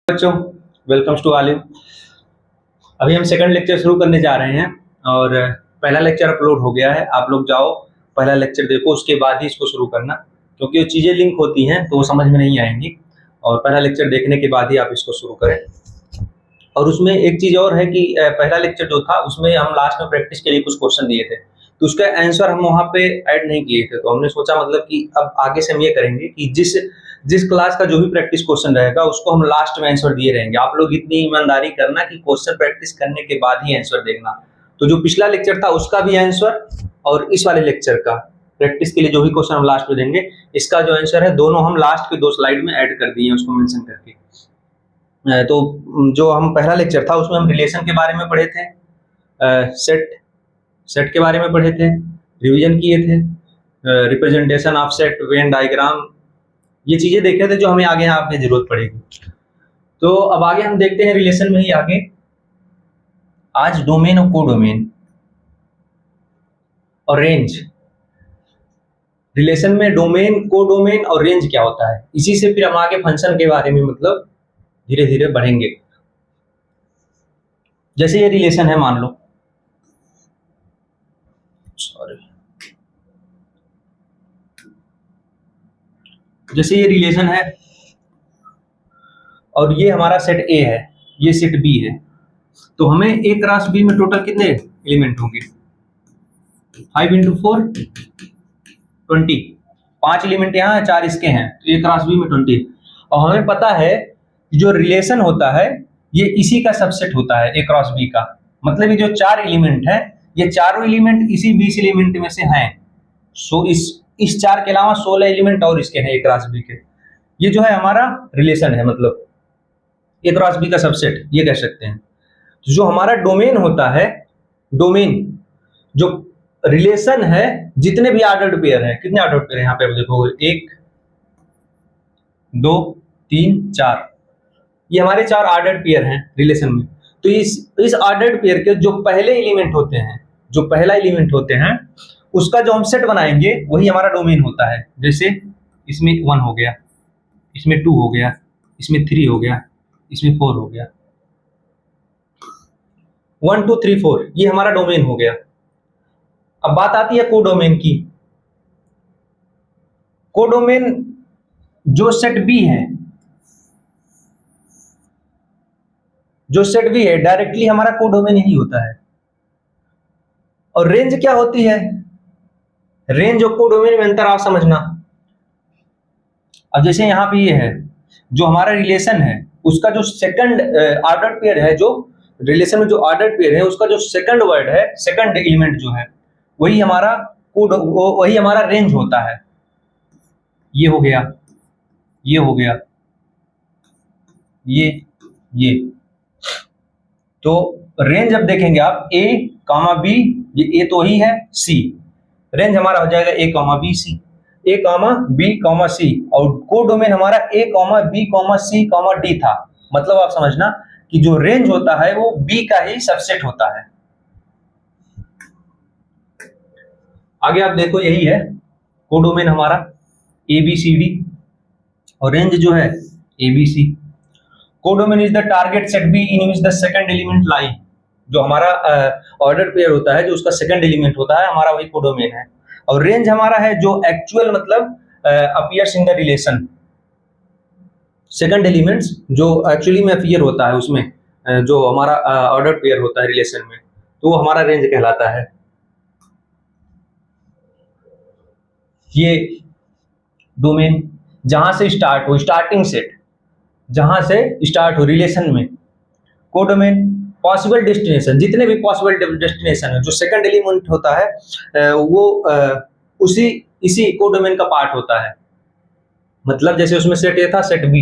बच्चों, welcomes to आलिम। अभी हम सेकंड लेक्चर शुरू करने जा रहे हैं और पहला लेक्चर अपलोड हो गया है। आप लोग जाओ, पहला लेक्चर देखो, उसके बाद ही इसको शुरू करना, क्योंकि वो चीज़ें लिंक होती हैं तो वो समझ में नहीं आएंगी। और पहला लेक्चर देखने के बाद ही आप इसको शुरू करें। और उसमें एक चीज़ और है कि पहला लेक्चर जो था उसमें हम लास्ट में प्रैक्टिस के लिए कुछ क्वेश्चन दिए थे, तो उसका आंसर हम वहाँ पे ऐड नहीं किए थे। तो हमने सोचा मतलब कि अब आगे से हम ये करेंगे कि जिस क्लास का जो भी प्रैक्टिस क्वेश्चन रहेगा उसको हम लास्ट में आंसर दिए रहेंगे। आप लोग इतनी ईमानदारी करना कि क्वेश्चन प्रैक्टिस करने के बाद ही आंसर देखना। तो जो पिछला लेक्चर था उसका भी आंसर और इस वाले लेक्चर का प्रैक्टिस के लिए जो भी क्वेश्चन हम लास्ट में देंगे, इसका जो आंसर है दोनों हम लास्ट के 2 स्लाइड में ऐड कर दिए हैं, उसको मेंशन करके। तो जो हम पहला लेक्चर था उसमें हम रिलेशन के बारे में पढ़े थे, सेट के बारे में पढ़े थे, रिवीजन किए थे, representation of set, Venn diagram, ये चीजें देखे थे जो हमें आगे यहाँ पे जरूरत पड़ेगी। तो अब आगे हम देखते हैं रिलेशन में ही आगे आज डोमेन और कोडोमेन और रेंज। रिलेशन में डोमेन, कोडोमेन और रेंज क्या होता है, इसी से फिर हम आगे फंक्शन के बारे में मतलब धीरे धीरे बढ़ेंगे। जैसे ये रिलेशन है, मान लो, सॉरी, जैसे ये रिलेशन है और ये हमारा सेट ए है, ये सेट बी है, तो हमें ए क्रॉस बी में टोटल कितने एलिमेंट होंगे? 5 × 4 20। 5 एलिमेंट यहाँ है, 4 इसके हैं, तो ए क्रॉस बी में 20। और हमें पता है कि जो रिलेशन होता है ये इसी का सबसेट होता है, ए क्रॉस बी का। मतलब ये जो 4 एलिमेंट है, ये चारों एलिमेंट इसी 20 एलिमेंट में से हैं। सो इस 4 के अलावा 16 एलिमेंट और इसके हैं, ए क्रॉस बी के। ये जो है हमारा रिलेशन है, मतलब ए क्रॉस बी का सबसेट ये कह सकते हैं। जो हमारा डोमेन होता है, डोमेन जो रिलेशन है, जितने भी ऑर्डर्ड पेयर है, कितने ऑर्डर्ड पेयर है यहाँ पे देखोगे, 1 2 3 4, ये हमारे 4 ऑर्डर्ड पेयर हैं रिलेशन में। तो इस ऑर्डर्ड पेयर के जो पहले एलिमेंट होते हैं, जो पहला एलिमेंट होते हैं, उसका जो हम सेट बनाएंगे वही हमारा डोमेन होता है। जैसे इसमें 1 हो गया, इसमें 2 हो गया, इसमें 3 हो गया, इसमें 4 हो गया, 1 2 3 4, ये हमारा डोमेन हो गया। अब बात आती है कोडोमेन की। कोडोमेन जो सेट बी है, जो सेट बी है डायरेक्टली हमारा कोडोमेन ही होता है। और रेंज क्या होती है? रेंज और कोडोमेन में अंतर आप समझना। अब जैसे यहाँ पे ये है, जो हमारा रिलेशन है उसका जो सेकंड ऑर्डर पेयर है, जो रिलेशन में जो ऑर्डर पेयर है उसका जो सेकंड वर्ड है, सेकंड एलिमेंट जो है, वही हमारा कोड, वही हमारा रेंज होता है। ये हो गया, ये हो गया, ये तो रेंज अब देखेंगे आप, ए कामा बी, ये ए तो ही है, सी, रेंज हमारा हो जाएगा ए कामा बी सी, ए कामा बी कामा सी। और कोडोमेन हमारा ए कामा बी कामा सी कामा डी था। मतलब आप समझना कि जो रेंज होता है वो बी का ही सबसेट होता है। आगे आप देखो, यही है कोडोमेन हमारा ए बी सी डी, और रेंज जो है A B C. Codomain is the target set B in which the second element lie. जो हमारा ऑर्डर पेयर होता है, जो उसका सेकंड एलिमेंट होता है, हमारा वही कोडोमेन है। और रेंज हमारा है जो एक्चुअल मतलब appears in the relation, second elements जो एक्चुअली में अपीयर होता है उसमें, जो हमारा ऑर्डर पेयर होता है रिलेशन में, तो वो हमारा रेंज कहलाता है। ये डोमेन जहां से स्टार्ट हो, स्टार्टिंग सेट जहां से स्टार्ट हो रिलेशन में। कोडोमेन पॉसिबल डेस्टिनेशन, जितने भी पॉसिबल डेस्टिनेशन है, जो सेकंड एलिमेंट होता है वो उसी इसी कोडोमेन का पार्ट होता है। मतलब जैसे उसमें सेट ए था, सेट बी,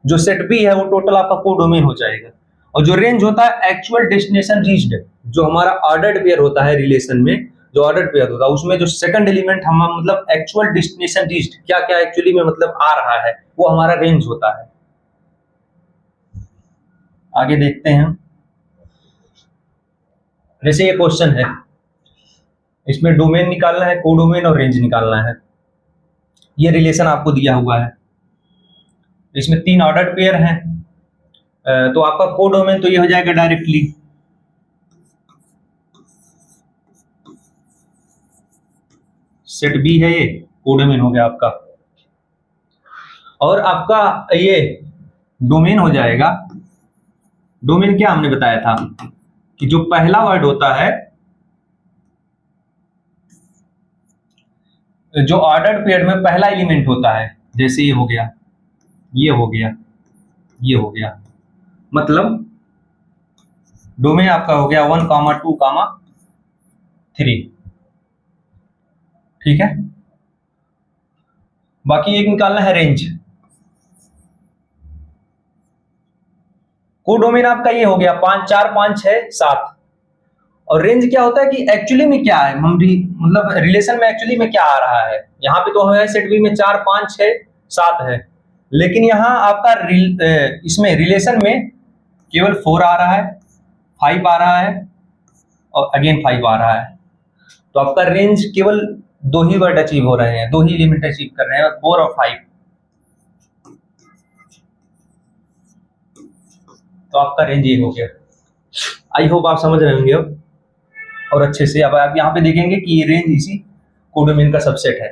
जो सेट बी है वो टोटल आपका कोडोमेन हो जाएगा। और जो रेंज होता है एक्चुअल डेस्टिनेशन रीच्ड, जो हमारा ऑर्डर्ड पेयर होता है रिलेशन में, जो ऑर्डर्ड पेयर होता है उसमें जो सेकंड एलिमेंट हम मतलब एक्चुअल डेस्टिनेशन रीच्ड, क्या क्या एक्चुअली में मतलब आ रहा है, वो हमारा रेंज होता है। आगे देखते हैं, जैसे ये क्वेश्चन है, इसमें डोमेन निकालना है, कोडोमेन और रेंज निकालना है। ये रिलेशन आपको दिया हुआ है, इसमें 3 ऑर्डर्ड पेयर हैं, तो आपका कोडोमेन तो ये हो जाएगा डायरेक्टली सेट बी है, ये कोडोमेन हो गया आपका। और आपका ये डोमेन हो जाएगा, डोमेन क्या हमने बताया था कि जो पहला वर्ड होता है, जो ऑर्डर्ड पेयर में पहला एलिमेंट होता है, जैसे ये हो गया, ये हो गया, ये हो गया, मतलब डोमेन आपका हो गया 1, 2, 3। ठीक है, बाकी एक निकालना है रेंज। कोडोमेन आपका ये हो गया 5, 4, 5, 6, 7। और रेंज क्या होता है कि एक्चुअली में क्या है, मतलब रिलेशन में एक्चुअली में क्या आ रहा है। यहाँ पे तो है सेट बी में 4, 5, 6, 7 है, लेकिन यहाँ आपका इसमें रिलेशन में केवल 4 आ रहा है, 5 आ रहा है और अगेन 5 आ रहा है। तो आपका रेंज केवल 2 ही वर्ड अचीव हो रहे हैं, 2 ही एलिमेंट अचीव कर रहे हैं, 4 और 5। तो आपका रेंज ये हो गया। आई होप आप समझ रहे होंगे और अच्छे से। अब आप यहाँ पे देखेंगे कि ये रेंज इसी कोडोमेन का सबसेट है।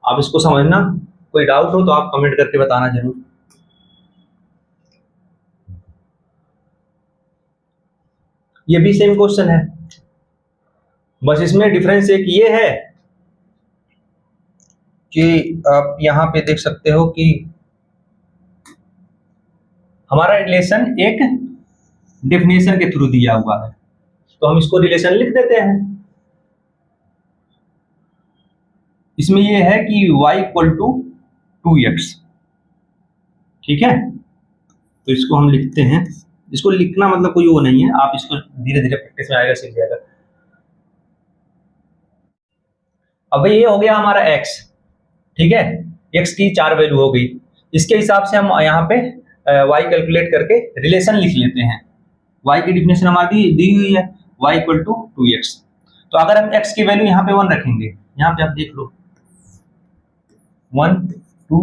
आप इसको समझना, कोई डाउट हो तो आप कमेंट करके बताना जरूर। ये भी सेम क्वेश्चन है, बस इसमें डिफरेंस एक ये है कि आप यहाँ पे देख सकते हो कि हमारा रिलेशन एक डेफिनेशन के थ्रू दिया हुआ है, तो हम इसको रिलेशन लिख देते हैं। इसमें ये है कि y इक्वल टू 2x। ठीक है, तो इसको हम लिखते हैं। इसको लिखना मतलब कोई वो नहीं है, आप इसको धीरे धीरे प्रैक्टिस में आएगा, सीख जाएगा। अब ये हो गया हमारा x। ठीक है, x की 4 वैल्यू हो गई। इसके हिसाब से हम यहाँ पे y कैलकुलेट करके रिलेशन लिख लेते हैं। y की डिफिनेशन हमारी दी हुई है, y इक्वल टू 2x। तो अगर हम x की वैल्यू यहाँ पे 1 रखेंगे, यहाँ पे आप देख लो 1, 2,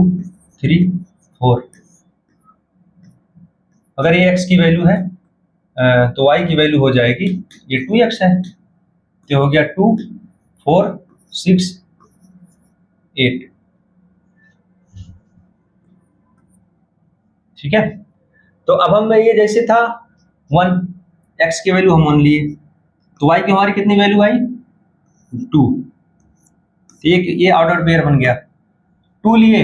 3, 4। अगर ये x की वैल्यू है तो y की वैल्यू हो जाएगी, ये 2x है, तो हो गया 2, 4, 6, 8। ठीक है, तो अब हम ये जैसे था 1, x की वैल्यू हम 1 लिए, तो y की हमारी कितनी वैल्यू आई 2। एक ये ऑर्डर पेयर बन गया, 2 लिए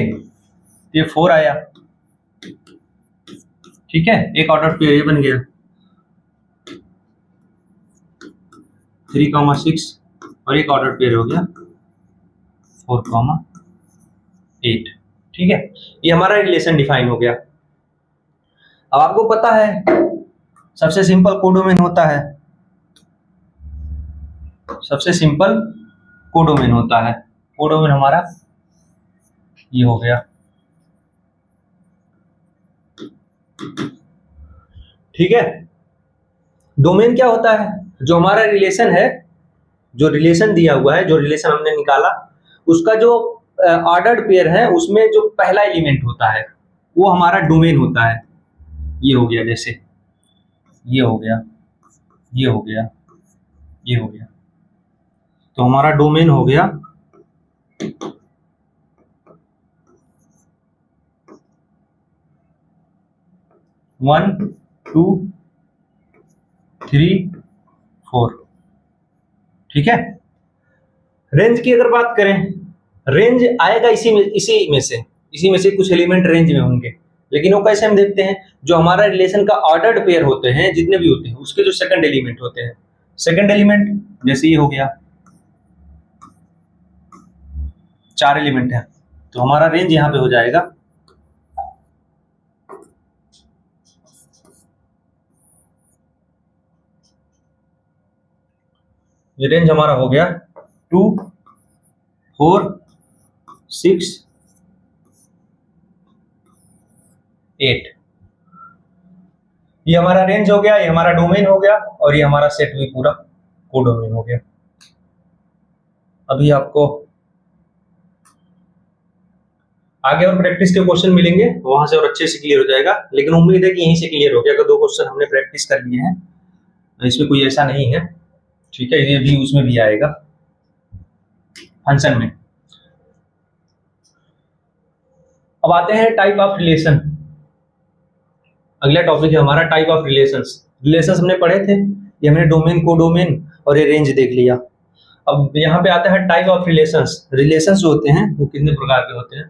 ये 4 आया। ठीक है, एक ऑर्डर पेयर ये बन गया 3, 6 और एक ऑर्डर पेयर हो गया 4, 8। ठीक है, ये हमारा रिलेशन डिफाइन हो गया। अब आपको पता है सबसे सिंपल कोडोमेन होता है, सबसे सिंपल कोडोमेन होता है। कोडोमेन हमारा ये हो गया। ठीक है, डोमेन क्या होता है, जो हमारा रिलेशन है, जो रिलेशन दिया हुआ है, जो रिलेशन हमने निकाला, उसका जो ऑर्डर्ड पेयर है उसमें जो पहला एलिमेंट होता है वो हमारा डोमेन होता है। ये हो गया, जैसे ये हो गया, ये हो गया, ये हो गया, तो हमारा डोमेन हो गया 1, 2, 3, 4। ठीक है, रेंज की अगर बात करें, रेंज आएगा इसी में से कुछ एलिमेंट रेंज में होंगे, लेकिन वो कैसे हम देखते हैं, जो हमारा रिलेशन का ऑर्डर्ड पेयर होते हैं, जितने भी होते हैं, उसके जो सेकंड एलिमेंट होते हैं, सेकंड एलिमेंट जैसे ये हो गया 4 एलिमेंट है, तो हमारा रेंज यहां पे हो जाएगा ये रेंज हमारा हो गया 2, 4, 6, 8। ये हमारा रेंज हो गया, ये हमारा डोमेन हो गया, और ये हमारा सेट भी पूरा कोडोमेन हो गया। अभी आपको आगे और प्रैक्टिस के क्वेश्चन मिलेंगे, वहां से और अच्छे से क्लियर हो जाएगा, लेकिन उम्मीद है कि यहीं से क्लियर हो गया। अगर 2 क्वेश्चन हमने प्रैक्टिस कर लिए हैं, इसमें कोई ऐसा नहीं है, ठीक है, ये भी उसमें भी आएगा फंक्शन में। अब आते हैं टाइप ऑफ रिलेशन। अगला टॉपिक है हमारा टाइप ऑफ रिलेशंस। रिलेशंस हमने पढ़े थे, ये हमने डोमेन, कोडोमेन और ये रेंज देख लिया। अब यहाँ पे आता है टाइप ऑफ रिलेशंस। रिलेशंस जो होते हैं वो कितने प्रकार के होते हैं।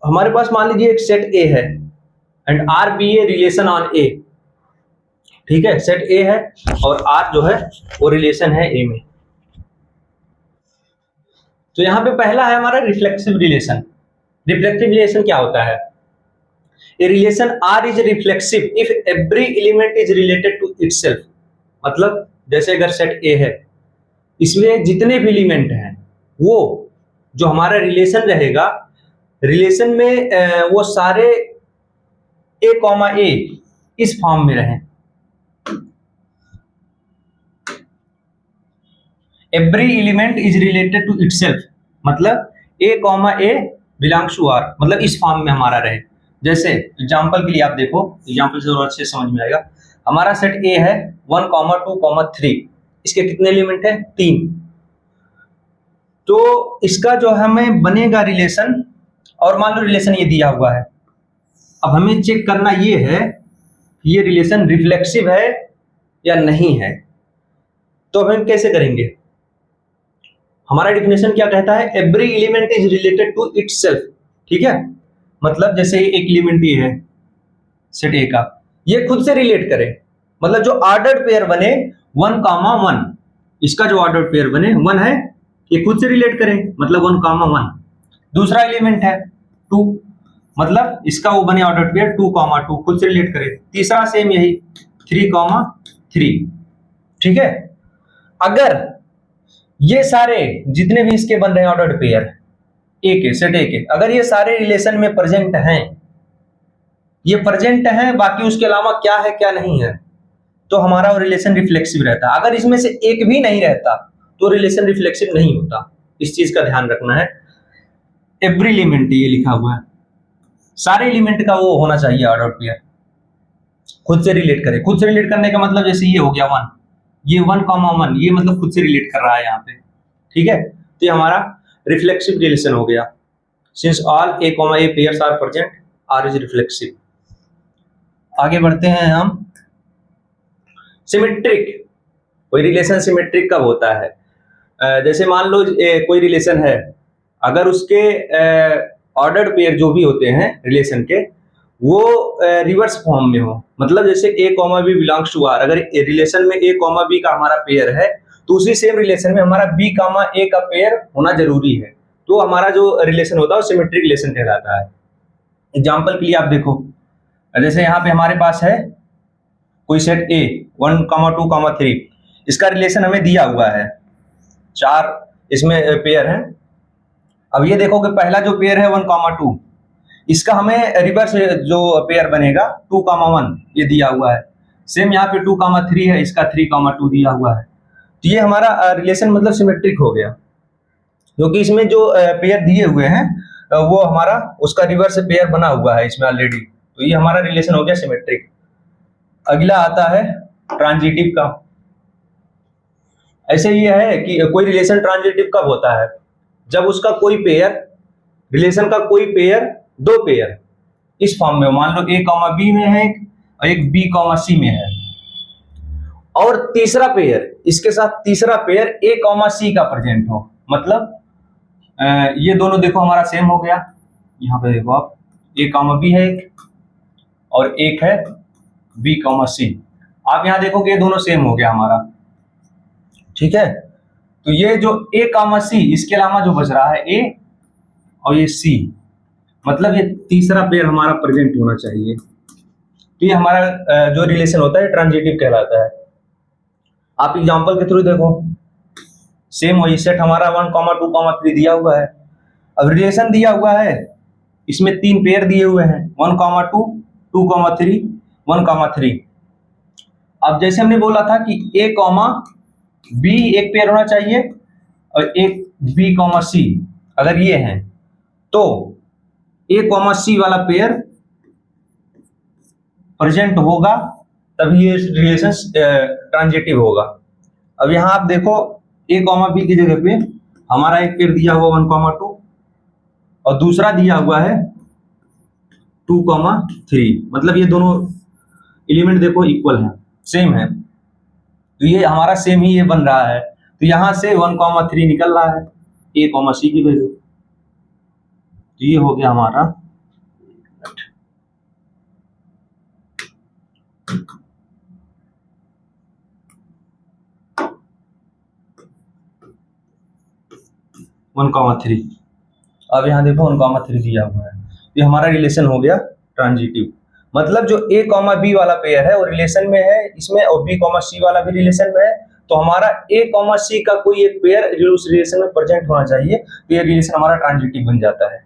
हमारे पास मान लीजिए एक सेट ए है and R be a relation on A, ठीक है, सेट ए है और आर जो है वो रिलेशन है ए में। तो यहाँ पे पहला है हमारा रिफ्लेक्सिव रिलेशन। रिफ्लेक्सिव रिलेशन क्या होता है? A relation R is reflexive if every element is related to itself। मतलब जैसे अगर सेट A है, इसमें जितने भी एलिमेंट हैं वो जो हमारा रिलेशन रहेगा, रिलेशन में वो सारे A, A इस फॉर्म में रहें। Every element is related to itself, मतलब A, A belongs to R, मतलब इस फॉर्म में हमारा रहे। जैसे एग्जांपल के लिए आप देखो, एग्जांपल से और अच्छे समझ में आएगा। हमारा सेट ए है 1, 2, 3, इसके कितने एलिमेंट है? 3। तो इसका जो हमें बनेगा रिलेशन, और मान लो रिलेशन ये दिया हुआ है, अब हमें चेक करना ये है ये रिलेशन रिफ्लेक्सिव है या नहीं है। तो हम कैसे करेंगे? हमारा डेफिनेशन क्या कहता है? Every element is related to itself, ठीक है, मतलब जैसे एक एलिमेंट ये है सेट ए का, ये खुद से रिलेट करे, मतलब जो ऑर्डर्ड पेयर बने 1, 1, इसका जो ऑर्डर्ड पेयर बने 1 है, ये खुद से रिलेट करे, मतलब 1, 1। दूसरा एलिमेंट है 2, मतलब इसका वो बने ऑर्डर्ड पेयर 2, 2 खुद से रिलेट करे। तीसरा सेम यही 3, 3, ठीक है। अगर ये सारे जितने भी इसके बन रहे हैं ऑर्डर्ड पेयर ए के, सेट ए के, अगर ये सारे रिलेशन में प्रेजेंट हैं, ये प्रेजेंट हैं, बाकी उसके अलावा क्या है क्या नहीं है, तो हमारा वो रिलेशन रिफ्लेक्सिव रहता है। अगर इसमें से एक भी नहीं रहता तो रिलेशन रिफ्लेक्सिव नहीं होता। इस चीज का ध्यान रखना है। एवरी एलिमेंट ये लिखा हुआ है, सारे एलिमेंट का वो होना चाहिए ऑर्डर्ड पेयर, खुद से रिलेट करे। खुद से रिलेट करने का मतलब जैसे ये हो गया 1, ये 1, 1, ये मतलब खुद से रिलेट कर रहा है यहाँ पे, ठीक है। तो ये हमारा रिफ्लेक्सिव रिलेशन हो गया। Since all a, a pairs are present, R is reflexive. आगे बढ़ते हैं हम। सिमेट्रिक, कोई रिलेशन सिमेट्रिक कब होता है? जैसे मान लो कोई रिलेशन है, अगर उसके ऑर्डर्ड पेयर जो भी होते हैं रिलेशन के, वो रिवर्स फॉर्म में हो, मतलब जैसे ए, बी बिलोंग्स टू आर, अगर रिलेशन में ए, बी का हमारा पेयर है, तो उसी सेम रिलेशन में हमारा बी, ए का पेयर होना जरूरी है, तो हमारा जो रिलेशन होता है वो सिमेट्रिक रिलेशन कहलाता है। एग्जांपल के लिए आप देखो, जैसे यहाँ पे हमारे पास है कोई सेट ए 1, 2, 3, इसका रिलेशन हमें दिया हुआ है, 4 इसमें पेयर है। अब ये देखो कि पहला जो पेयर है 1, 2, इसका हमें रिवर्स जो पेयर बनेगा 2, 1 ये दिया हुआ है। सेम यहाँ पे 2, 3 है, इसका 3, 2 दिया हुआ है। तो ये हमारा रिलेशन मतलब सिमेट्रिक हो गया, क्योंकि इसमें जो पेयर दिए हुए हैं वो हमारा उसका रिवर्स पेयर बना हुआ है इसमें ऑलरेडी, तो ये हमारा रिलेशन हो गया सिमेट्रिक। अगला आता है ट्रांजिटिव का। ऐसे ये है कि कोई रिलेशन ट्रांजिटिव कब होता है? जब उसका कोई पेयर, रिलेशन का कोई पेयर, 2 पेयर इस फॉर्म में, मान लो ए, बी में है और एक बी, सी में है, और तीसरा पेयर, इसके साथ तीसरा पेयर ए, सी का प्रेजेंट हो, मतलब ये दोनों देखो हमारा सेम हो गया। यहाँ पे देखो आप, ए, बी है एक और एक है बी, सी। आप यहाँ देखोगे ये दोनों सेम हो गया हमारा, ठीक है। तो ये जो ए, सी, इसके अलावा जो बच रहा है ए और ये सी, मतलब ये तीसरा पेयर हमारा प्रेजेंट होना चाहिए। तो ये हमारा जो रिलेशन होता है ट्रांजिटिव कहलाता है। आप एग्जांपल के थ्रू देखो, सेम वही सेट हमारा 1, 2, 3 दिया हुआ है। अब रिलेशन दिया हुआ है, इसमें 3 पेयर दिए हुए हैं, 1, 2, 2, 3, 1, 3। अब जैसे हमने बोला था कि ए, बी एक पेयर होना चाहिए और एक बी, सी, अगर ये हैं तो ए कॉमा सी वाला पेयर प्रेजेंट होगा, तभी ये रिलेशन ट्रांजिटिव होगा। अब यहां आप देखो ए कॉमा बी की जगह पे हमारा एक पेयर दिया हुआ 1,2 और दूसरा दिया हुआ है 2,3, मतलब ये दोनों एलिमेंट देखो इक्वल है, सेम है, तो ये हमारा सेम ही ये बन रहा है। तो यहां से 1,3 निकल रहा है ए कॉमा सी की वैल्यू, तो ये हो गया हमारा 1,3। अब यहाँ देखो 1,3 दिया हुआ है, ये हमारा रिलेशन हो गया ट्रांजिटिव। मतलब जो ए कॉमा बी वाला पेयर है वो रिलेशन में है इसमें, और बी कॉमा सी वाला भी रिलेशन में है, तो हमारा ए कॉमा सी का कोई एक पेयर उस रिलेशन में प्रेजेंट होना चाहिए, तो ये रिलेशन हमारा ट्रांजिटिव बन जाता है।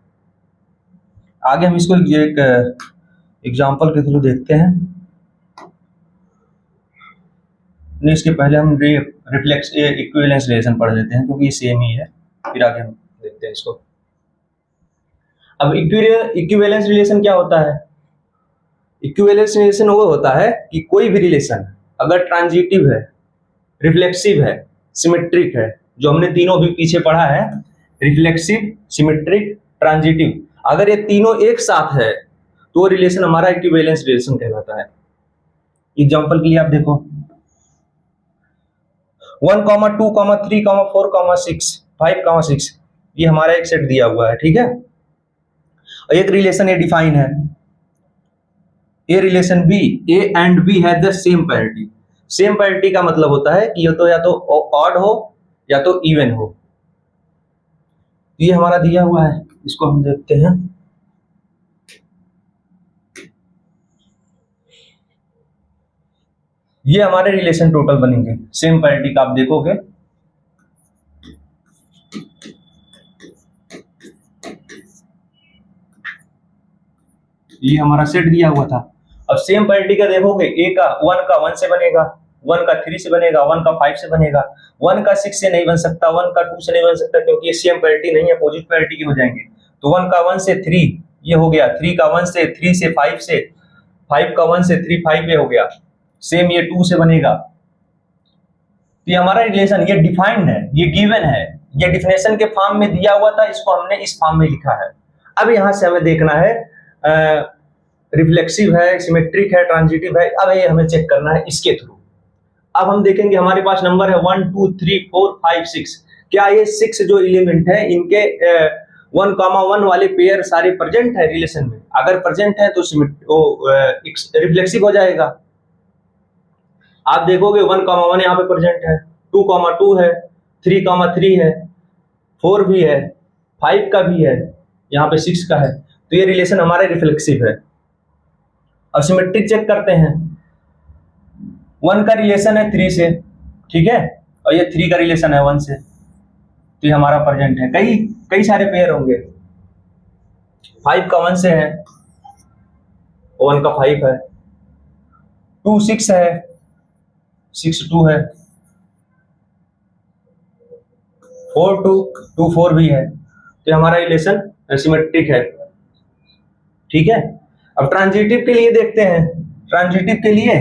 आगे हम इसको एक एग्जाम्पल के थ्रू देखते हैं। नहीं, इसके पहले हम रिफ्लेक्स इक्विवेलेंस रिलेशन पढ़ लेते हैं क्योंकि ये सेम ही है, फिर आगे हम देखते हैं इसको। अब इक्विवेलेंस रिलेशन क्या होता है? इक्विवेलेंस रिलेशन वो होता है कि कोई भी रिलेशन अगर ट्रांजिटिव है, रिफ्लेक्सिव है, सिमेट्रिक है, जो हमने तीनों भी पीछे पढ़ा है, रिफ्लेक्सिव, सिमेट्रिक, ट्रांजिटिव, अगर ये तीनों एक साथ है तो वो रिलेशन हमारा इक्विवेलेंस रिलेशन कहलाता है। एग्जांपल के लिए आप देखो 1, 2, 3, 4, 6, 5, 6, ये हमारा एक सेट दिया हुआ है, ठीक है। और एक रिलेशन ये डिफाइन है, A relation B, A and B है the same parity. Same parity का मतलब होता है कि या तो ऑड हो या तो इवन हो। ये हमारा दिया हुआ है, इसको हम देखते हैं। ये हमारे रिलेशन टोटल बनेंगे सेम पैरिटी का, आप देखोगे ये हमारा सेट दिया हुआ था। अब सेम पैरिटी का देखोगे, ए का 1 का 1 से बनेगा, 1 का 3 से बनेगा, 1 का 5 से बनेगा, 1 का 6 से नहीं बन सकता, 1 का 2 से नहीं बन सकता क्योंकि ये सेम पैरिटी नहीं है, अपोजिट पैरिटी के हो जाएंगे। तो 1 का 1 से 3 ये हो गया, 3 का 1 से 3 से 5 से, 5 का 1 से 3 5 ये हो गया, सेम ये 2 से बनेगा। तो ये हमारा रिलेशन ये डिफाइंड है, ये गिवन है, ये डिफिनेशन के फॉर्म में दिया हुआ था, इसको हमने इस फॉर्म में लिखा है। अब यहां से हमें देखना है रिफ्लेक्सिव है, सिमेट्रिक है, ट्रांजिटिव है, अब ये हमें चेक करना है इसके थ्रू। अब हम देखेंगे हमारे पास नंबर है 1 2 3 4 5 6, क्या ये 6 जो एलिमेंट है इनके 1,1 वाले पेयर सारे प्रेजेंट है रिलेशन में? अगर प्रेजेंट है तो रिफ्लेक्सिव हो जाएगा। आप देखोगे 1,1 यहाँ पे प्रेजेंट है, 2,2 है, 3,3 है, 4 भी है, 5 का भी है, यहाँ पे 6 का है, तो ये रिलेशन हमारा रिफ्लेक्सिव है। अब सिमेट्रिक चेक करते हैं, 1 का रिलेशन है 3 से, ठीक है, और ये 3 का रिलेशन है 1 से, तो ये हमारा प्रेजेंट है। कई सारे पेयर होंगे, 5 का 1 से है, 1 का 5 है, 2 6 है, 6 2 है, 4 2 4 भी है, तो हमारा रिलेशन सिमेट्रिक है, ठीक है। अब ट्रांजिटिव के लिए देखते हैं, ट्रांजिटिव के लिए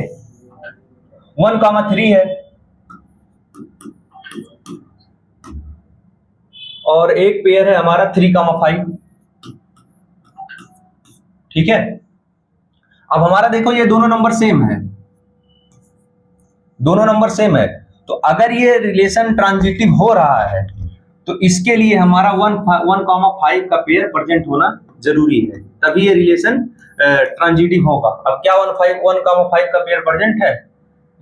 1,3 है और एक पेयर है हमारा 3,5, ठीक है। अब हमारा देखो ये दोनों नंबर सेम है, दोनों नंबर सेम है, तो अगर ये रिलेशन ट्रांजिटिव हो रहा है तो इसके लिए हमारा 1,5 का पेयर प्रेजेंट होना जरूरी है, तभी ये रिलेशन ट्रांजिटिव होगा। अब क्या 1,5 का पेयर प्रेजेंट है?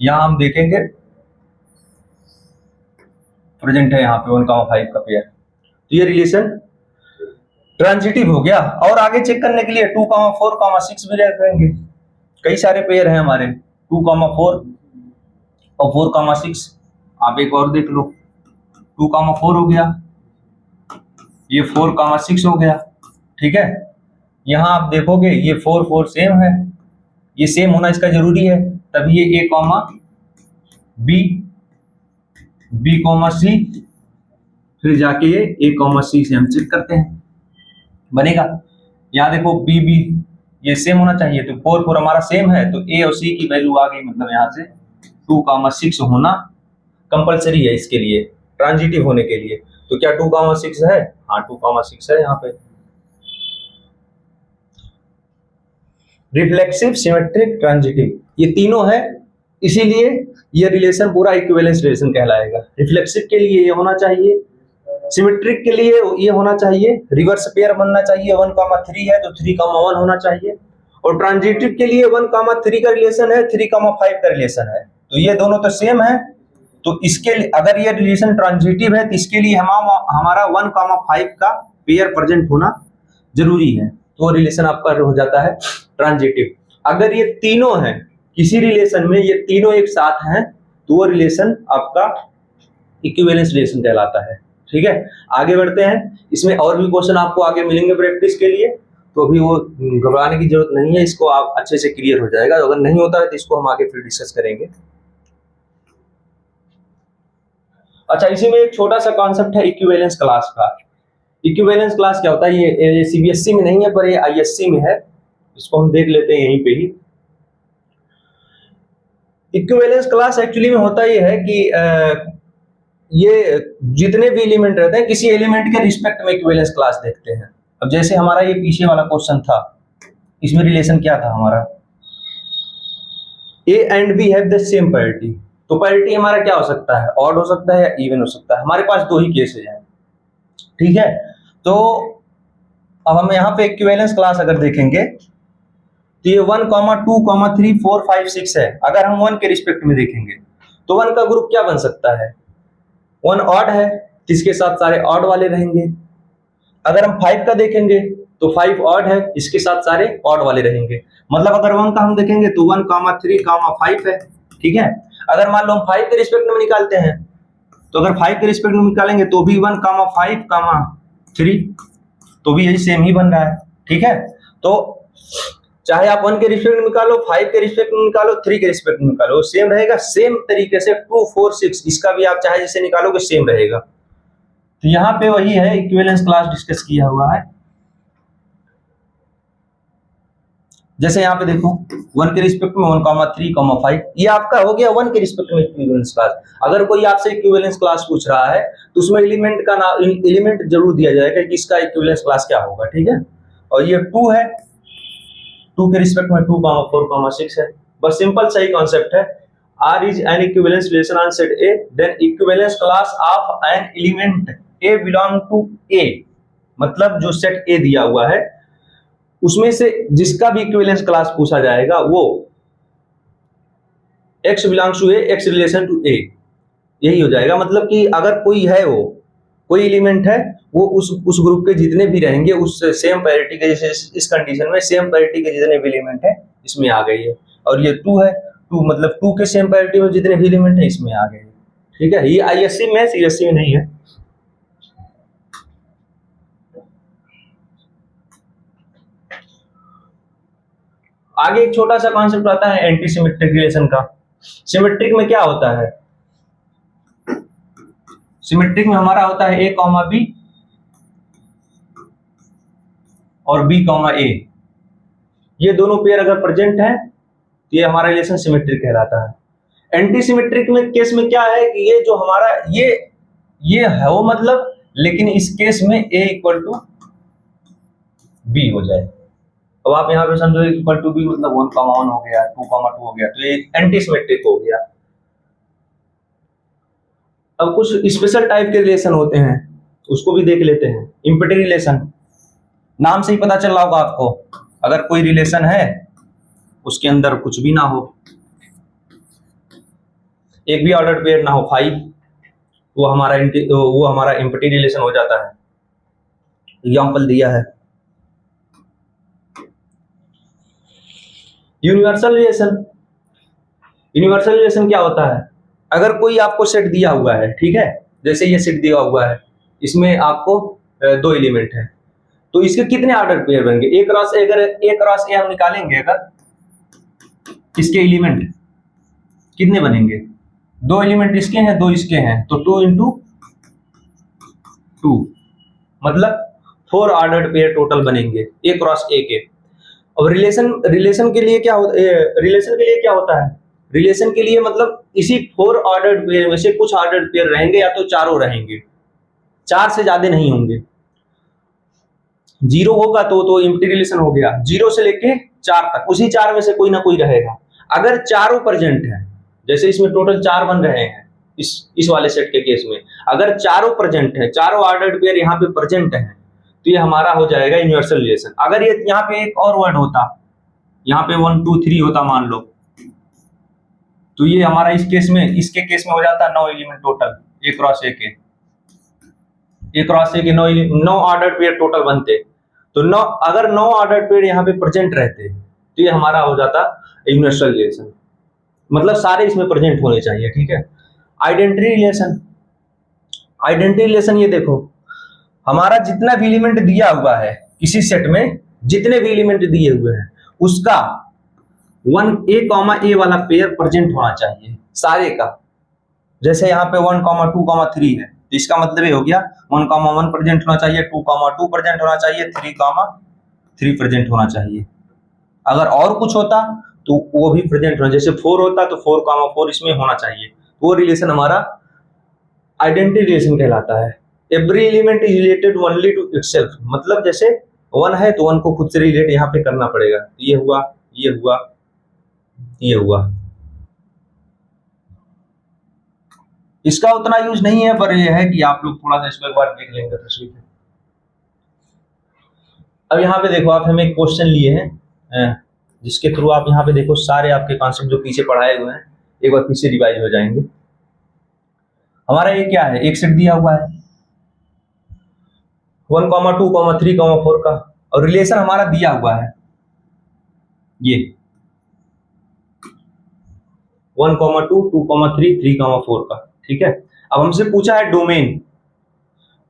यहां हम देखेंगे प्रेजेंट है यहाँ पे 1,5 का पेयर, तो ये रिलेशन ट्रांजिटिव हो गया। और आगे चेक करने के लिए 2,4,6 भी रखेंगे, कई सारे पेयर हैं हमारे 2,4 और 4,6। आप एक और देख लो, 2,4 हो गया, ये 4,6 हो गया, ठीक है। यहां आप देखोगे ये 4 4 सेम है, ये सेम होना इसका जरूरी है, तभी ये ए कॉमा बी, बी कॉमा सी फिर जाके ये A, C से हम चेक करते हैं, बनेगा। यहाँ देखो B B ये सेम होना चाहिए, तो 4 4 हमारा सेम है, तो A और C की वैल्यू आ गई, मतलब यहाँ से 2, 6 होना कंपलसरी है इसके लिए, ट्रांजिटिव होने के लिए। तो क्या 2, 6 है? हाँ 2, 6 है यहाँ पे। रिफ्लेक्सिव, सिमेट्रिक, ट्रांजिटिव, ये तीनों है, इसीलिए ये रिलेशन पूरा इक्विवेलेंस रिलेशन कहलाएगा। रिफ्लेक्सिव के लिए ये होना चाहिए, सिमेट्रिक के लिए ये होना चाहिए, रिवर्स पेयर बनना चाहिए, 1, 3 है तो 3, 1 होना चाहिए, और ट्रांजिटिव के लिए 1, 3 का रिलेशन है, 3, 5 का रिलेशन है, तो ये दोनों तो सेम है। तो इसके लिए अगर ये रिलेशन ट्रांजिटिव है तो इसके लिए हमारा 1, 5 का पेयर प्रेजेंट होना जरूरी है, तो रिलेशन आपका हो जाता है ट्रांजिटिव। अगर ये तीनों हैं किसी रिलेशन में, ये तीनों एक साथ हैं, तो वो रिलेशन आपका इक्विवेलेंस रिलेशन कहलाता है। ठीक है, आगे बढ़ते हैं। इसमें और भी क्वेश्चन आपको आगे मिलेंगे प्रैक्टिस के लिए, तो अभी वो घबराने की जरूरत नहीं है, इसको आप अच्छे से क्लियर हो जाएगा। अगर नहीं होता है तो इसको हम आगे फिर डिस्कस करेंगे। अच्छा, इसी में एक छोटा सा कॉन्सेप्ट है इक्विवेलेंस क्लास का। इक्विवेलेंस क्लास क्या होता है? ये सीबीएसई में नहीं है पर ये आईएससी में है, इसको हम देख लेते हैं यहीं पे ही। इक्विवेलेंस क्लास एक्चुअली में होता ये है कि ये जितने भी एलिमेंट रहते हैं किसी एलिमेंट के रिस्पेक्ट में इक्विवेलेंस क्लास देखते हैं। अब जैसे हमारा ये पीछे वाला क्वेश्चन था, इसमें रिलेशन क्या था हमारा? A and b have the same parity, तो पैरिटी हमारा क्या हो सकता है? ऑड हो सकता है या इवन हो सकता है। हमारे पास दो ही केसेस हैं, ठीक है। तो अब हम यहाँ पे इक्विवेलेंस क्लास अगर देखेंगे तो ये 1, 2, 3, 4, 5, 6 है। अगर हम 1 के रिस्पेक्ट में देखेंगे तो 1 का ग्रुप क्या बन सकता है? 1 ऑड है, इसके साथ सारे ऑड वाले रहेंगे। अगर हम 5 का देखेंगे तो 5 ऑड है, इसके साथ सारे ऑड वाले रहेंगे। मतलब अगर 1 का हम देखेंगे तो 1, 3, 5 है, ठीक है। अगर मान लो हम 5 के रिस्पेक्ट में निकालते हैं, तो अगर 5 के रिस्पेक्ट में निकालेंगे तो भी 1, 5, 3, तो भी यही सेम ही बन रहा है, ठीक है। तो चाहे आप 1 के रिस्पेक्ट में निकालो, 5 के रिस्पेक्ट में निकालो, 3 के रिस्पेक्ट में निकालो, सेम रहेगा। सेम तरीके से 2, 4, 6 इसका भी आप चाहे जिसे निकालोगे सेम रहेगा। तो यहाँ पे वही है, इक्विवेलेंस क्लास डिस्कस किया हुआ है। जैसे यहाँ पे देखो 1 के रिस्पेक्ट में 1, 3, 5, ये आपका हो गया 1 के रिस्पेक्ट में इक्विवेलेंस क्लास। अगर कोई आपसे इक्विवेलेंस क्लास पूछ रहा है तो उसमें एलिमेंट का नाम, एलिमेंट जरूर दिया जाएगा कि इसका इक्विवेलेंस क्लास क्या होगा, ठीक है। और ये 2 है, 2 के रिस्पेक्ट में 2, 4, 6 है। बस सिंपल सही कॉन्सेप्ट है। R is an equivalence relation on set A, then equivalence class of an element A belong to A, मतलब जो सेट A दिया हुआ है उसमें से जिसका भी इक्विवेलेंस क्लास पूछा जाएगा वो X belongs to A, X relation to A, यही हो जाएगा। मतलब कि अगर कोई है, वो कोई एलिमेंट है, वो उस ग्रुप के जितने भी रहेंगे उस सेम पैरिटी के, जैसे इस कंडीशन में सेम पैरिटी के जितने भी एलिमेंट है इसमें आ गई है। और ये 2 है, 2 मतलब 2 के सेम पैरिटी में जितने भी एलिमेंट है इसमें आ गए हैं, ठीक है। ये आईएससी में, सीएससी में नहीं है। आगे एक छोटा सा कॉन्सेप्ट आता है एंटी सिमेट्रिक रिलेशन का। सिमेट्रिक में क्या होता है? सिमेट्रिक में हमारा होता है A, B और B, A, ये दोनों पेयर अगर प्रेजेंट है तो ये हमारा रिलेशन सिमेट्रिक कहलाता है। एंटी सिमेट्रिक में केस में क्या है कि ये जो हमारा ये है वो मतलब, लेकिन इस केस में A = B हो जाए। अब आप यहाँ पे समझो = B मतलब 1, 1 हो गया, 2, 2 हो गया, तो ये एंटी सिमेट्रिक हो गया। अब कुछ स्पेशल टाइप के रिलेशन होते हैं, उसको भी देख लेते हैं। इम्पिटी रिलेशन, नाम से ही पता चल रहा होगा आपको। अगर कोई रिलेशन है उसके अंदर कुछ भी ना हो, एक भी ऑर्डर्ड पेयर ना हो 5, वो हमारा इम्पिटी रिलेशन हो जाता है। एग्जांपल दिया है। यूनिवर्सल रिलेशन, यूनिवर्सल रिलेशन क्या होता है? अगर कोई आपको सेट दिया हुआ है, ठीक है, जैसे ये सेट दिया हुआ है, इसमें आपको 2 एलिमेंट है, तो इसके कितने ऑर्डर पेयर बनेंगे? A क्रॉस A, अगर A क्रॉस A हम निकालेंगे, अगर इसके एलिमेंट कितने बनेंगे? 2 एलिमेंट इसके हैं, 2 इसके हैं, तो 2 × 2, मतलब 4 ऑर्डर्ड पेयर टोटल बनेंगे A क्रॉस A के। और रिलेशन के लिए क्या होता है? रिलेशन के लिए मतलब इसी 4 ऑर्डर्ड पेयर में से कुछ ऑर्डर्ड पेयर रहेंगे या तो चारों रहेंगे, 4 से ज्यादा नहीं होंगे। 0 होगा तो एम्प्टी रिलेशन हो गया, 0 से लेके 4 तक उसी 4 में से कोई ना कोई रहेगा। अगर चारों प्रेजेंट है, जैसे इसमें टोटल 4 बन रहे हैं इस वाले सेट के केस में, अगर चारों प्रेजेंट है, चारों ऑर्डर्ड पेयर यहाँ पे प्रेजेंट है, तो ये हमारा हो जाएगा यूनिवर्सल रिलेशन। अगर ये यहाँ पे एक और वर्ड होता, यहाँ पे 1 2 3 होता मान लो, तो ये हमारा इसके केस में हो जाता 9 element total A cross A के 9 ऑर्डर्ड पेयर टोटल बनते। तो 9, अगर 9 ऑर्डर्ड पेयर यहाँ पे प्रेजेंट रहते तो ये हमारा हो जाता यूनिवर्सल रिलेशन, मतलब सारे इसमें प्रेजेंट होने चाहिए, ठीक है। आइडेंटिटी रिलेशन ये देखो, हमारा जितना भी एलिमेंट दिया हुआ है किसी सेट में, जितने भी एलिमेंट दिए हुए हैं उसका 1 A, A वाला पेयर प्रेजेंट होना चाहिए सारे का। जैसे यहाँ पे 1, 2, 3 है, तो इसका मतलब ये हो गया 1, 1 प्रेजेंट होना चाहिए, 2, 2 प्रेजेंट होना चाहिए, 3, 3 प्रेजेंट होना चाहिए। अगर और कुछ होता तो वो भी प्रेजेंट होना, जैसे 4 होता तो 4, 4 इसमें होना चाहिए। वो रिलेशन हमारा आइडेंटिटी रिलेशन कहलाता है। Every element is related only to itself, मतलब जैसे 1 है तो 1 को खुद से रिलेट यहाँ पे करना पड़ेगा। ये हुआ, ये हुआ, ये हुआ। इसका उतना यूज नहीं है, पर यह है कि आप लोग थोड़ा सा इसको एक बार देख लेंगे तस्वीर में। अब यहाँ पे देखो, आप हमें एक क्वेश्चन लिए हैं जिसके थ्रू आप यहाँ पे देखो सारे आपके कॉन्सेप्ट जो पीछे पढ़ाए हुए हैं एक बार पीछे रिवाइज हो जाएंगे। हमारा ये क्या है, एक सेट दिया हुआ है 1, 2, 3, 4 का, और रिलेशन हमारा दिया हुआ है ये 1, 2, 3, 3, 4 का, ठीक है। अब हमसे पूछा है डोमेन,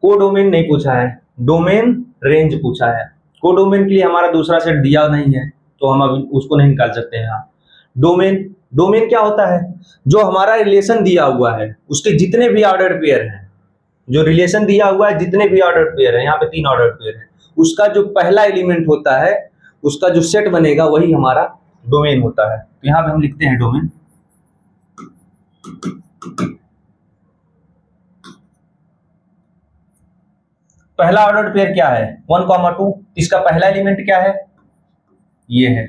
कोडोमेन नहीं पूछा है, डोमेन रेंज पूछा है। कोडोमेन के लिए हमारा दूसरा सेट दिया नहीं है तो हम अभी उसको नहीं निकाल सकते हैं। डोमेन क्या होता है, जो हमारा रिलेशन दिया हुआ है उसके जितने भी ऑर्डर्ड पेयर हैं, जो रिलेशन दिया हुआ है जितने भी ऑर्डर्ड पेयर है, यहाँ पे 3 ऑर्डर्ड पेयर है, उसका जो पहला एलिमेंट होता है उसका जो सेट बनेगा वही हमारा डोमेन होता है। तो यहाँ पे हम लिखते हैं डोमेन। पहला ऑर्डर्ड पेयर क्या है 1, 2, इसका पहला एलिमेंट क्या है, ये है।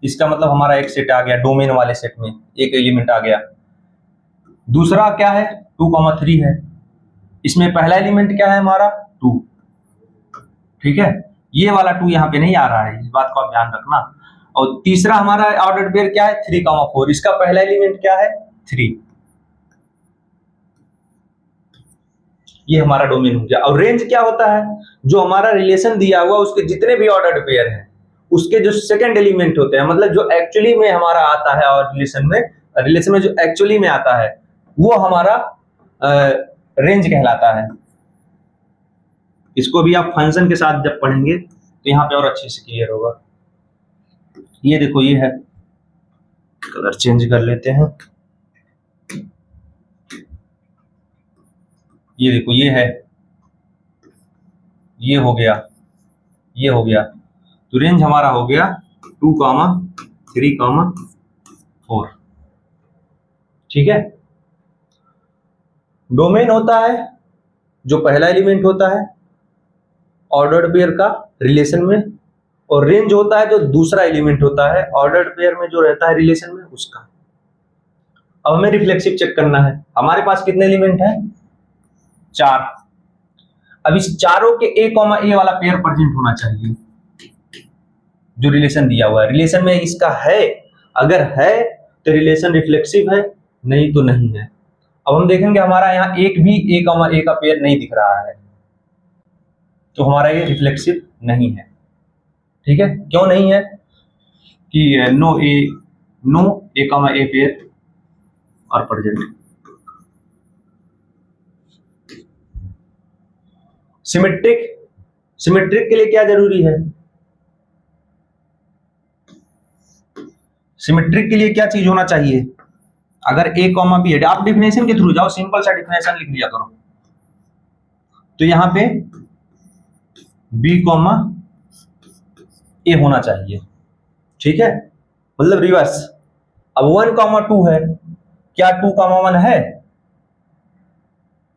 इसका मतलब हमारा एक सेट आ गया, डोमेन वाले सेट में एक एलिमेंट आ गया। दूसरा क्या है 2, 3 है, इसमें पहला एलिमेंट क्या है हमारा 2, ठीक है। ये वाला 2 यहाँ पे नहीं आ रहा है, इस बात को आप ध्यान रखना। और तीसरा हमारा ऑर्डर्ड पेयर क्या है 3, 4, इसका पहला एलिमेंट क्या है 3, ये हमारा डोमेन हो गया। और रेंज क्या होता है, जो हमारा रिलेशन दिया हुआ उसके जितने भी ऑर्डर्ड पेयर हैं उसके जो सेकंड एलिमेंट होते हैं, मतलब जो एक्चुअली में हमारा आता है, और रिलेशन में जो एक्चुअली में आता है वो हमारा रेंज कहलाता है। इसको भी आप फंक्शन के साथ जब पढ़ेंगे तो यहाँ पे और अच्छे से क्लियर होगा। ये देखो, ये है, कलर चेंज कर लेते हैं। ये देखो, ये है, ये हो गया, ये हो गया। तो रेंज हमारा हो गया 2, 3, 4, ठीक है। डोमेन होता है जो पहला एलिमेंट होता है ऑर्डर्ड पेयर का रिलेशन में, और रेंज होता है जो दूसरा एलिमेंट होता है ऑर्डर्ड पेयर में जो रहता है रिलेशन में उसका। अब हमें रिफ्लेक्सिव चेक करना है, हमारे पास कितने एलिमेंट हैं 4। अब इस चारों के A, A वाला पेयर प्रेजेंट होना चाहिए जो रिलेशन दिया हुआ है। रिलेशन में इसका है, अगर है तो रिलेशन रिफ्लेक्सिव है, नहीं तो नहीं है। अब हम देखेंगे हमारा यहाँ एक भी A, A का पेयर नहीं दिख रहा है, तो हमारा ये रिफ्लेक्सिव नहीं है, ठीक है। क्यों नहीं है कि नो A, A पेयर और प्रेजेंट। सिमेट्रिक के लिए क्या जरूरी है, सिमेट्रिक के लिए क्या चीज होना चाहिए, अगर A, B है, आप डिफिनेशन के थ्रू जाओ, सिंपल सा डिफिनेशन लिख लिया करो। तो यहां पे बी कॉमा ए होना चाहिए, ठीक है, मतलब रिवर्स। अब 1 कॉमा 2 है, क्या 2 कॉमा 1 है?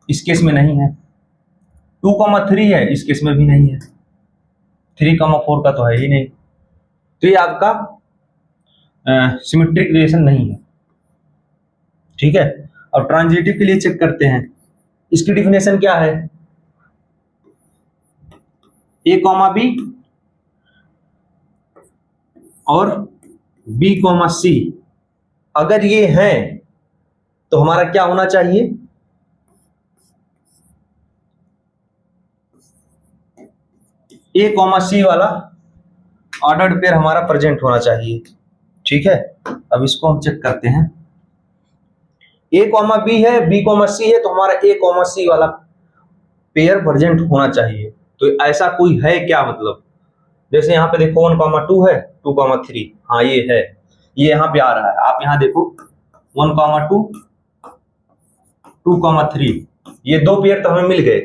इस केस में नहीं है। 2 कॉमा 3 है, इस केस में भी नहीं है। 3 कॉमा 4 का तो है ही नहीं, तो ये आपका सिमेट्रिक रिलेशन नहीं है, ठीक है। अब ट्रांजिटिव के लिए चेक करते हैं, इसकी डिफिनेशन क्या है? ए कॉमा बी और बी कॉमा सी अगर ये है तो हमारा क्या होना चाहिए? ए कॉमा सी वाला ऑर्डर्ड पेयर हमारा प्रेजेंट होना चाहिए, ठीक है। अब इसको हम चेक करते हैं, ए कॉमा बी है, बी कॉमा सी है, तो हमारा ए कॉमा सी वाला पेयर प्रेजेंट होना चाहिए। तो ऐसा कोई है क्या? मतलब जैसे यहाँ पे देखो 1 कॉमा 2 है, 2 कॉमा 3, हाँ ये है, ये यहाँ पे आ रहा है। आप यहाँ देखो 1 कॉमा 2, 2 कॉमा 3, ये दो पेयर तो हमें मिल गए।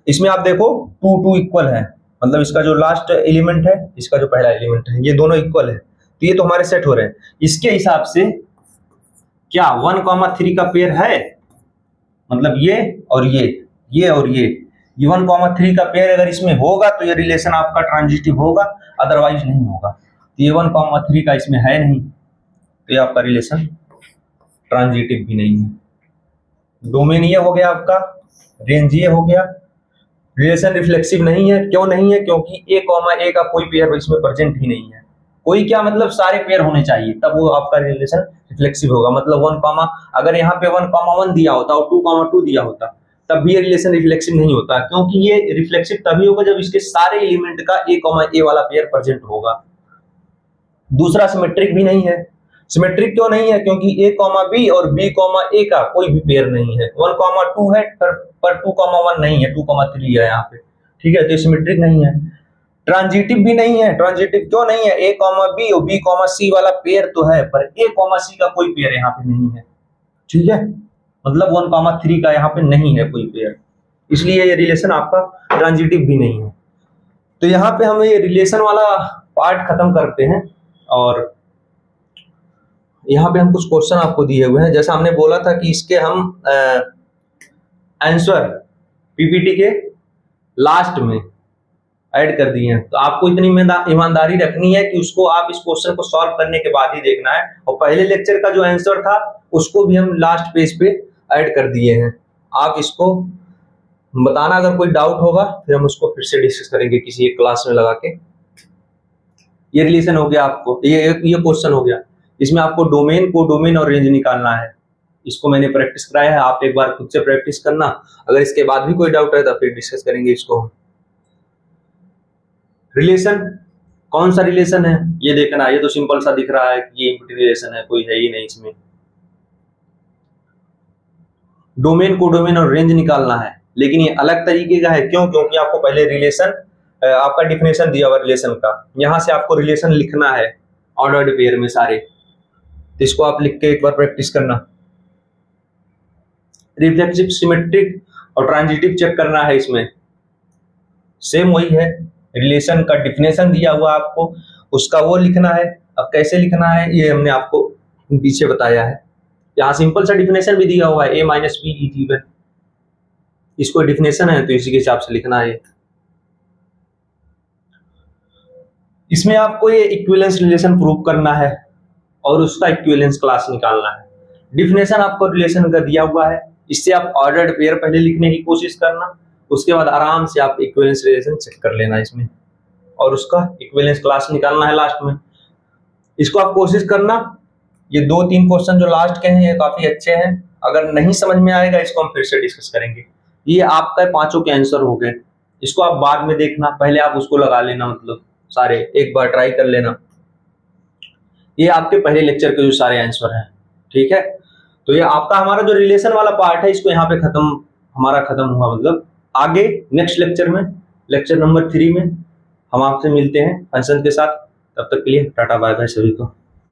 इसमें आप देखो 2 2 इक्वल है, मतलब इसका जो लास्ट एलिमेंट है, इसका जो पहला एलिमेंट है, ये दोनों इक्वल है, तो ये तो हमारे सेट हो रहे हैं। इसके हिसाब से क्या 1 कॉमा 3 का पेयर है? मतलब ये और ये और ये 1 कॉमा 3 का पेयर अगर इसमें होगा तो ये रिलेशन आपका ट्रांजिटिव होगा, अदरवाइज नहीं होगा। तो ये 1 कॉमा 3 का इसमें है नहीं, तो ये आपका रिलेशन ट्रांजिटिव भी नहीं है। डोमेन ये हो गया आपका, रेंज ये हो गया। रिलेशन रिफ्लेक्सिव नहीं है, क्यों नहीं है? क्योंकि ए कॉमा ए का कोई पेयर इसमें प्रेजेंट ही नहीं है। कोई क्या मतलब सारे पेयर होने चाहिए, तब वो आपका रिलेशन रिफ्लेक्सिव होगा। मतलब 1 कॉमा, अगर यहाँ पे 1 कॉमा 1 दिया होता और 2 कॉमा 2 दिया होता, तब भी ये रिलेशन रिफ्लेक्सिव नहीं होता, क्योंकि ये रिफ्लेक्सिव तभी होगा जब इसके सारे एलिमेंट का ए कॉमा ए वाला पेयर प्रेजेंट होगा। दूसरा सिमेट्रिक भी नहीं है। सिमेट्रिक क्यों नहीं है? क्योंकि ए कॉमा बी और बी कॉमा ए का कोई भी पेयर नहीं है। 1 कॉमा 2 है पर 2 कॉमा 1 नहीं है, 2 कॉमा 3 है यहाँ पे, ठीक है, तो सिमेट्रिक नहीं है। ट्रांजिटिव भी नहीं है। ट्रांजिटिव क्यों नहीं है? ए कॉमा बी और बी कॉमा सी वाला पेयर तो है, पर ए कॉमा सी का कोई पेयर यहाँ पे नहीं है, ठीक है, मतलब 1 कॉमा 3 का यहाँ पे नहीं है कोई पेयर, इसलिए ये रिलेशन आपका ट्रांजिटिव भी नहीं है। तो यहाँ पे हम ये रिलेशन वाला पार्ट खत्म करते हैं, और यहाँ पे हम कुछ क्वेश्चन आपको दिए हुए हैं। जैसा हमने बोला था कि इसके हम आंसर पीपीटी के लास्ट में ऐड कर दिए हैं, तो आपको इतनी ईमानदारी रखनी है कि उसको आप इस क्वेश्चन को सॉल्व करने के बाद ही देखना है, और पहले लेक्चर का जो आंसर था उसको भी हम लास्ट पेज पे ऐड कर दिए हैं। आप इसको बताना अगर कोई डाउट होगा, फिर हम उसको फिर से डिस्कस करेंगे किसी एक क्लास में लगा के। ये रिलेशन हो गया आपको, ये क्वेश्चन हो गया। इसमें आपको डोमेन और रेंज निकालना है। इसको मैंने प्रैक्टिस कराया है, आप एक बार खुद से प्रैक्टिस करना। अगर इसके बाद भी कोई डाउट है तो फिर डिस्कस करेंगे इसको। रिलेशन, कौन सा रिलेशन है ये देखना। ये तो सिंपल सा दिख रहा है कि ये इम्प्लिसिट रिलेशन है, कोई है ही नहीं इसमें। डोमेन और रेंज निकालना है, लेकिन ये अलग तरीके का है। क्यों? क्योंकि आपको पहले रिलेशन, आपका डिफिनेशन दिया हुआ रिलेशन का, यहां से आपको रिलेशन लिखना है ऑर्डर्ड पेयर में सारे, तो इसको आप लिख के एक बार प्रैक्टिस करना। रिफ्लेक्सिव, सिमेट्रिक और ट्रांजिटिव चेक करना है। इसमें सेम वही है, रिलेशन का डिफिनेशन दिया हुआ आपको, उसका वो लिखना है। अब कैसे लिखना है ये हमने आपको पीछे बताया है। यहाँ सिंपल सा डिफिनेशन भी दिया हुआ है, a minus b is even, इसको डिफिनेशन है तो इसी के हिसाब से लिखना है। इसमें आपको ये इक्विवेलेंस रिलेशन प्रूव करना है और उसका इक्विवेलेंस क्लास निकालना है। डिफिनेशन आपको रिलेशन का दिया हुआ है, इससे आप ऑर्डर्ड पेयर पहले लिखने की कोशिश करना, उसके बाद आराम से आप इक्विवेलेंस रिलेशन चेक कर लेना इसमें, और उसका इक्विवेलेंस क्लास निकालना है लास्ट में। इसको आप कोशिश करना। ये 2-3 क्वेश्चन जो लास्ट के हैं ये काफी अच्छे हैं। अगर नहीं समझ में आएगा इसको हम फिर से डिस्कस करेंगे। ये आपका 5 के आंसर हो गए, इसको आप बाद में देखना, पहले आप उसको लगा लेना, मतलब सारे एक बार ट्राई कर लेना। ये आपके पहले लेक्चर के जो सारे आंसर हैं, ठीक है। तो ये आपका हमारा जो रिलेशन वाला पार्ट है, इसको यहाँ पे हमारा खत्म हुआ। मतलब आगे नेक्स्ट लेक्चर में, लेक्चर नंबर 3 में हम आपसे मिलते हैं फंक्शन के साथ। तब तक के लिए टाटा बाय बाय सभी को।